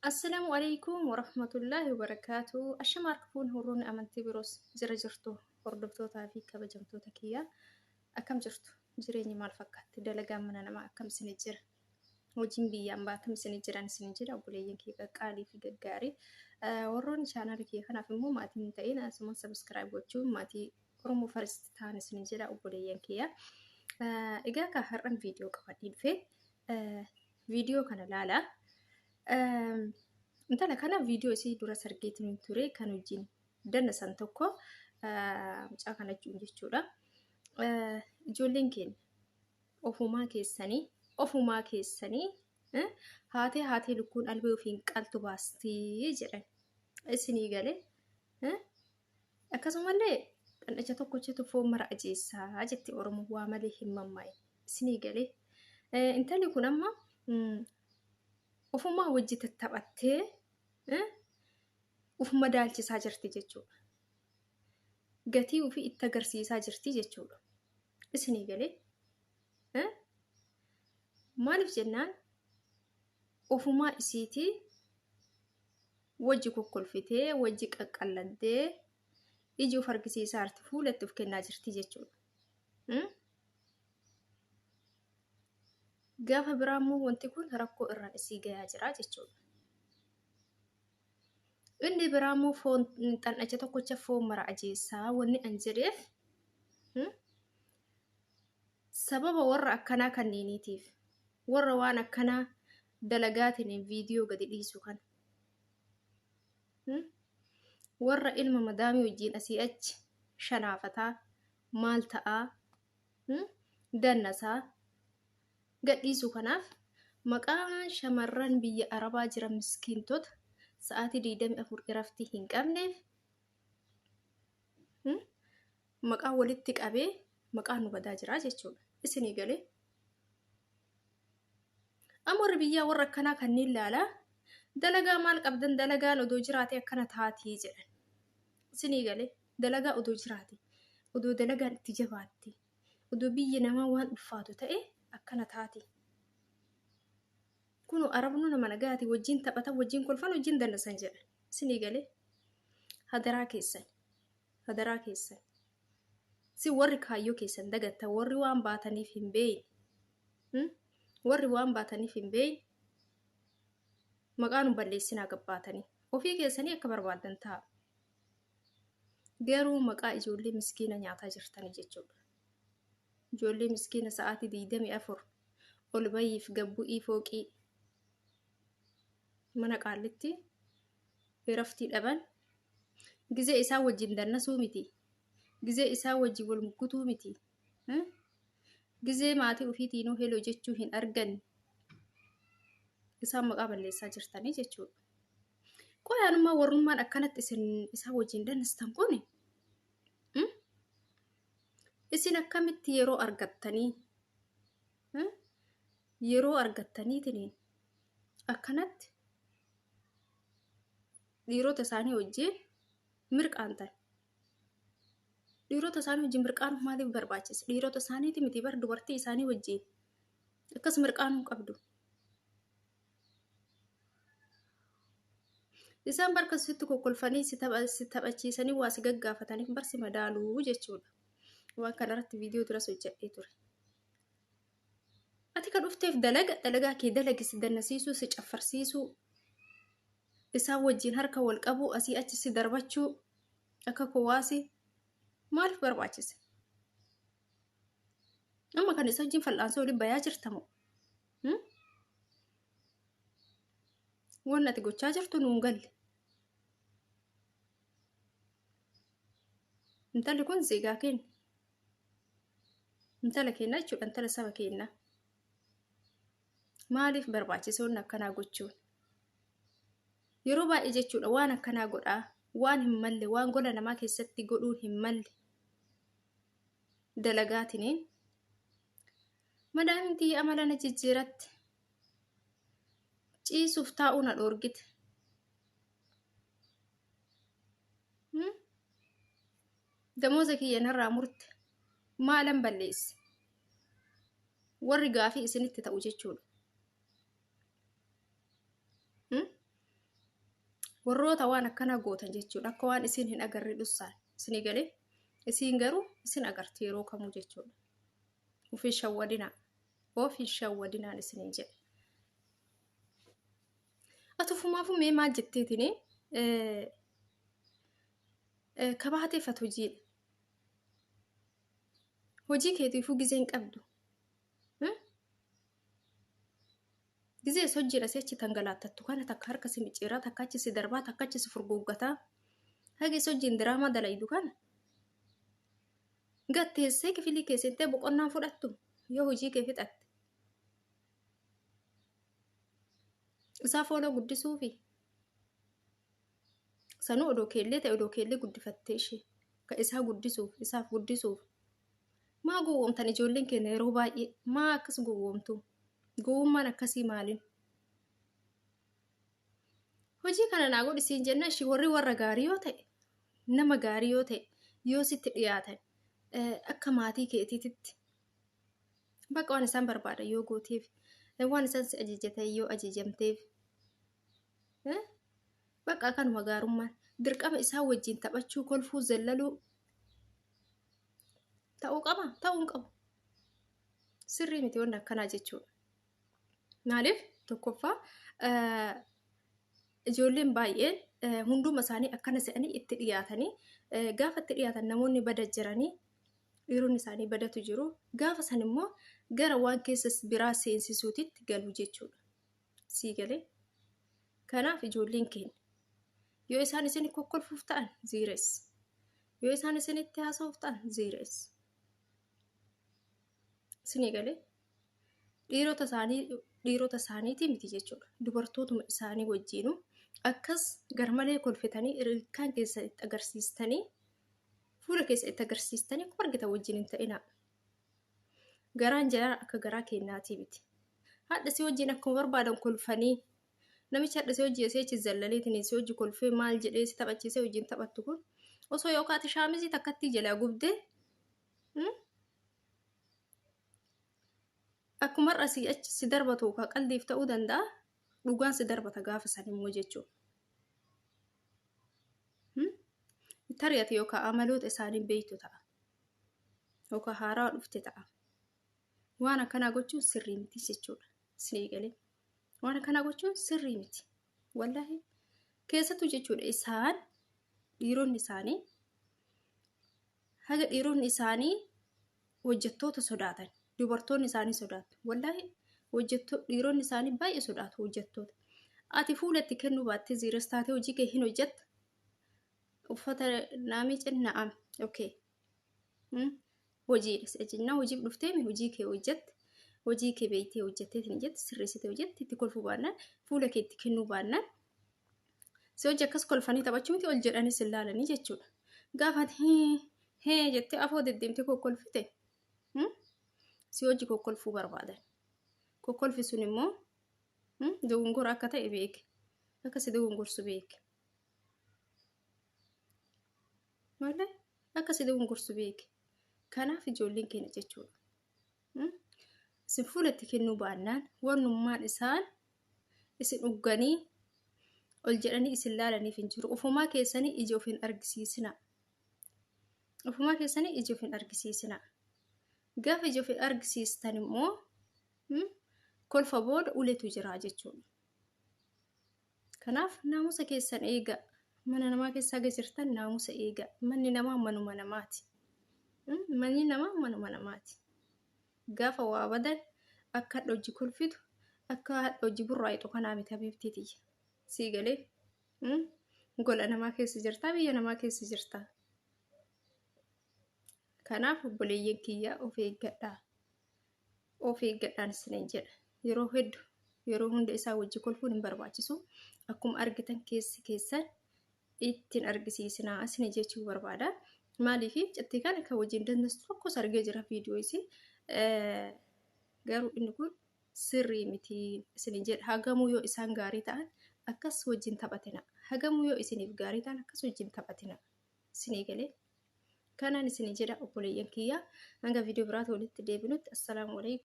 Assalaamu alaykum warahmatullahi wabarakaatu. Ashama arkafuun hurroon amantii biroos jira jirtu hordoftootaa fi kabajamtoota kiyyaa akkam jirtu jireenyi maal fakkaatti dalagaan mana namaa akkam isinii jira hojiin biyyaan baa akkam isinii jiran isinii jira obboleeyyan kiyya qaqqaalii fi gaggaarii warroonni chaanaala kiyya kanaaf immoo maatiin hin ta'in asuma sabiskiraayib gochuun maatii Oromoo First ta'an isinii jira obboleeyyan kiyya. Egaa ka har'an viidiyoo qabadhii dhufee viidiyoo kana laalaa. Intala kana viidiyoo isii dura sargeetiin ture kan wajjin dannasan tokko mucaa kana jechuudha. Ijoolleen keenya ofumaa keessanii haatee lukkuun albee ofiin qaltu baastii jedhan isinii galee akkasumallee dhandhacha tokkochatu foon mara ajeessaa jetti Oromoo waa malee hin mammaa'e isinii galee intalli kun amma ofumaa wajji tattaphattee ufuma daalchisaa jirti jechuudha. Gatii ofii itti agarsiisaa jirti jechuudha. Isinii galee maaliif jennaan ofumaa isiitii wajji kokkolfitee wajji qaqqalladdee iji of argisiisaa jirti fuulatti of kennaa jirti jechuudha. Gaafa biraammoo wanti kun rakkoo irraan isii gayaa jira jechuudha. Inni biraammoo foon dhandhacha tokkocha foon mara ajeessaa wanni an jedheef sababa warra akkanaa kanneeniitiif warra waan akkanaa dalagaatiin viidiyoo gadi dhiisu kan warra ilma madaamii wajjiin asii achi shanaafataa maal ta'aa dannasaa gadhiisu kanaaf maqaan shamarran biyya Arabaa jiran miskiintota sa'aatii 24 iraftii hin qabneef maqaa walitti qabee maqaa nu badaa jira jechuudha. Isinii galee amorri biyyaa warra akkanaa kanneen laalaa dalagaa maal qabdan dalagaan odoo jiraate akkana taatii jedhan. Isinii galee dalagaa odoo jiraate odoo dalagaan itti jabaatte odoo biyyi namaa waan ulfaatu ta'e akkana taati. Kunu Arabnu nama nagaati wajjin taphatan wajjin kolfan wajjin dannasan jedhan. Isinii galee hadaraa keessan si warri kaayyoo keessan dagatta warri waan baataniif hin beeyin maqaan balleessinaa gabbaatanii ofii keessanii akka barbaadan ta'a. Garuu maqaa ijoollee miskiina nyaataa jirtanii jechuudha. Ijoollee miskiina sa'aatii 24 ol bayiif gabbu'ii fooqii mana qaallitti iraftii dhaban gizee isaa wajjin dannasuu miti gizee isaa wajjin wal muggutuu miti gizee maatii ofiitiinuu heloo jechuu hin arganne isaan maqaa balleessaa jirtanii jechuudha. Qoyaanummaa warrummaan akkanatti isaa wajjin dannastan kun isin akkamitti yeroo argattaniitiin akkanatti dhiirota isaanii wajjin mirqaantan. Dhiirota isaanii wajjin mirqaanuuf maaliif barbaachise? Dhiirota isaaniiti miti bar dubartii isaanii wajjin akkas mirqaanuu qabdu. Isaan barka sitti kokkolfanii si taphachiisanii waa si gaggaafataniif barsi madaaluu jechuudha. Waan kanarratti viidiyoo duras hojjedhee ture. Ati kan dhufteef dalagaa kee dalagisi dannasiisuu si caffarsiisuu isaan wajjin harka wal qabuu asii achi si darbachuu akka kowaasi maaliif barbaachise? Amma kan isa wajjin fal'aansoo waliin bayaa jirtamoo? Waan ati gochaa jirtu nuun galle. Intalli kun zeegaa keenya. Intala keenya jechuudha intala saba keenya. Maaliif barbaachise waan akkanaa gochuun? Yeroo baay'ee jechuudha waan akkanaa godhaa waan hin malle waan gola namaa keessatti godhuun hin malle dalagaatiniin madaamintii amala na jijjiiratti ciisuuf taa'uu na dhoorgite. Damooza kiyya narraa murte maalan balleesse warri gaafii isinitti ta'u jechuudha. warroota waan akkana gootan jechuudha. Akka waan isin hin agarre dhussaan isinii galee isin garuu isin agarti yeroo kamuu jechuudha. Ofii shawwadinaan isiniin jedhe. Atufumaafuu mee maal jetteetini kabaateeffatu hojiidha. Hojii keetiifuu gizee hin qabdu. Gizee hojiidha seechi tangalaatattu kana takka harka si micciiraa takka achi si darbaa takka achi si furguuggataa. Hagi hojiin diraamaa dalaydu kana gatteessee kifilii keessatti boqonnaan fudhattu yoo hojii kee fixatte. Isaaf ooloo guddisuufi sanuu odoo keellee ta'e odoo keellee guddifattee ishee ka isaa guddisuuf isaaf guddisuuf maa gowwoomtan ijoolleen keenya yeroo baay'ee maa akkas gowwoomtu gowwummaan akkasii maaliin hojii kana naa godhisiin jenna ishii warra gaarii yoo ta'e nama gaarii yoo ta'e yoo sitti dhiyaatan akka maatii keetiitti bakka waan isaan barbaadan yoo gooteef waan isaan si ajajatan yoo ajajamteef bakka kanuma gaarummaan dirqama isaa wajjin taphachuu kolfuu zallaluu ta'uu hin qabu sirrii miti waan akkanaa jechuudha. Maaliif tokkoffaa ijoolleen baay'een hunduma isaanii akkana se'anii itti dhiyaatanii gaafa itti dhiyaatan namoonni bada jiranii dhiironni isaanii badatu jiru gaafa san immoo gara waan keessa biraa seensisuutitti galu jechuudha. Sii galee kanaaf ijoolleen keenya yoo isaan isin kokkolfuuf ta'an ziires yoo isaan isinitti haasa'uuf ta'an ziires sinii galee dhiirota isaaniitii miti jechuudha. Dubartootuma isaanii wajjiinu akkas garmalee kolfitanii ilkaan keessa itti agarsiistanii fuula keessa itti agarsiistanii akkuma argitan wajjin hin ta'inaa. Garaan jaraa akka garaa kennaatii miti. Haadhasii wajjin akkuma barbaadan kolfanii namicha haadhasii wajjin seechi zallaleetiin si wajji kolfee maal jedhee si taphachiisee wajjin taphattu kun osoo yookaan ati shaamizii takkatti jalaa gubdee akkuma asii achi si darbatu ka qaldiif ta'uu danda'a dhugaan si darbata gaafa san immoo jechuudha. Tariyati yookaan amaloota isaanii beektu ta'a yookaan haaraa dhufte ta'a. Waan akkanaa gochuun sirrii miti jechuudha. Sinii galee waan akkanaa gochuun sirrii miti wallahi keessattuu jechuudha. Isaan dhiironni isaanii haga dhiironni isaanii hojjettoota sodaatan dubartoonni isaanii sodaatu wallahi dhiironni isaanii baay'ee sodaatu hojjettoota. Ati fuulatti kennuu baattee ziiras taatee hojii kee hin hojjetta uffata naamii cinna'am okay hojiidha ejjennaa hojiif dhufteemi hojii kee hojjette hojii kee beeytee hojjetteetiin jette sirreessitee hojjette itti kolfuu baannaan fuula keetti kennuu baannaan si hojii akkas kolfanii taphachuu miti ol jedhanii si ilaalanii jechuudha. Gaafaati hee jettee afoo deddeemtee kokkolfite si hojii kokkolfuu barbaadan. Kokkolfi sun immoo dogongora akka ta'e beeke akka si dogongorsu beeke. Malee akka si dogongorsu beeke. Kanaaf ijoolleen keenya jechuudha. Isin fuulatti kennuu baannaan wannummaan isaan isin dhugganii ol jedhanii isin laalaniif hin jiru. Ufumaa keessanii ija of hin argisiisina. Ufumaa keessanii ija of hin argisiisina. Gaafa ija of hin argisiistan immoo kolfa booda uletu jira jechuudha. Kanaaf naamusa keessan eega. Mana namaa keessaa jirtan naamusa eega. Manni namaa manuma namaati. Manni namaa manuma namaati. Gaafa waa badan akka hojii kolfitu akka hojii burraayitu kanaa miti habiibtiiti. Sii galee gola namaa keessa jirtaa biyya namaa keessa jirtaa. Kanaaf obboleeyyan kiyyaa of eeggadhaa. Of eeggadhaan isiniin jedha. Yeroo hedduu yeroo hunda isaa wajji kolfuun hin barbaachisu. Akkuma argitan keessan ittiin argisiisinaa isin jechuu barbaada. Maaliif citti kana kan wajjin dandeessu tokkos argee jira viidiyoo isii garuu inni kun sirrii miti isin jedha. Hagamuu yoo isaan gaarii ta'an akkas wajjin taphatina. Hagamuu yoo isiniif gaarii ta'an akkas wajjin taphatina. Isin galee kanaan isin jedha obboleeyyan kiyyaa hanga viidiyoo biraatti walitti deebinutti assalaamu alaykum.